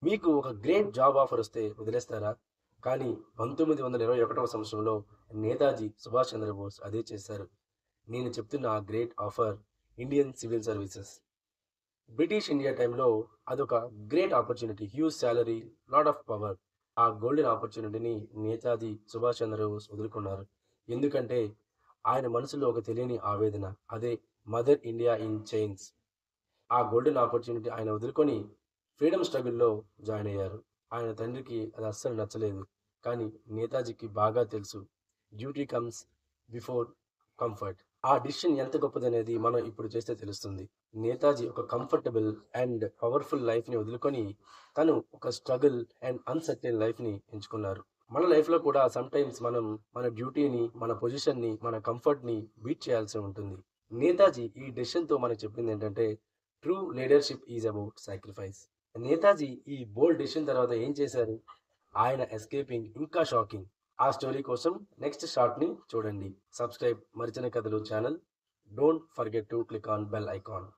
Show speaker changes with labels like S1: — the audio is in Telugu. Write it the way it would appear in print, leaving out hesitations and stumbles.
S1: మీకు ఒక గ్రేట్ జాబ్ ఆఫర్ వస్తే వదిలేస్తారా? కానీ 1921వ సంవత్సరంలో నేతాజీ సుభాష్ చంద్రబోస్ అదే చేశారు. నేను చెప్తున్న ఆ great offer Indian civil services. British India టైంలో అదొక great opportunity. Huge salary, lot of power. ఆ గోల్డెన్ ఆపర్చునిటీని నేతాజీ సుభాష్ చంద్రబోస్ వదులుకున్నారు. ఎందుకంటే ఆయన మనసులో ఒక తెలియని ఆవేదన. అదే మదర్ ఇండియా ఇన్ చైన్స్. ఆ గోల్డెన్ ఆపర్చునిటీ ఆయన వదులుకొని ఫ్రీడమ్ స్ట్రగుల్‌లో జాయిన్ అయ్యారు. ఆయన తండ్రికి అది అస్సలు నచ్చలేదు. కానీ నేతాజీకి బాగా తెలుసు. Duty comes before comfort. ఆ డిసిషన్ ఎంత గొప్పదనేది మనం ఇప్పుడు చేస్తే తెలుస్తుంది. నేతాజీ ఒక కంఫర్టబుల్ అండ్ పవర్‌ఫుల్ లైఫ్‌ని వదులుకొని తను ఒక స్ట్రగుల్ అండ్ అన్‌సర్టెయిన్ లైఫ్‌ని ఎంచుకున్నారు. మన లైఫ్‌లో కూడా సమ్‌టైమ్స్ మనం మన డ్యూటీని, మన పొజిషన్‌ని, మన కంఫర్ట్‌ని బీట్ చేయాల్సి ఉంటుంది. నేతాజీ ఈ డెసిషన్‌తో మనకు చెప్పిందేంటంటే true leadership is about sacrifice. Netaji ఈ బోల్డ్ డెసిషన్ తర్వాత ఏం చేశారు? ఆయన ఎస్కేపింగ్ ఇంకా షాకింగ్. ఆ స్టోరీ కోసం నెక్స్ట్ షార్ట్‌ని చూడండి. సబ్స్క్రైబ్ మరిచిన కథలు channel. Don't forget to click on bell icon.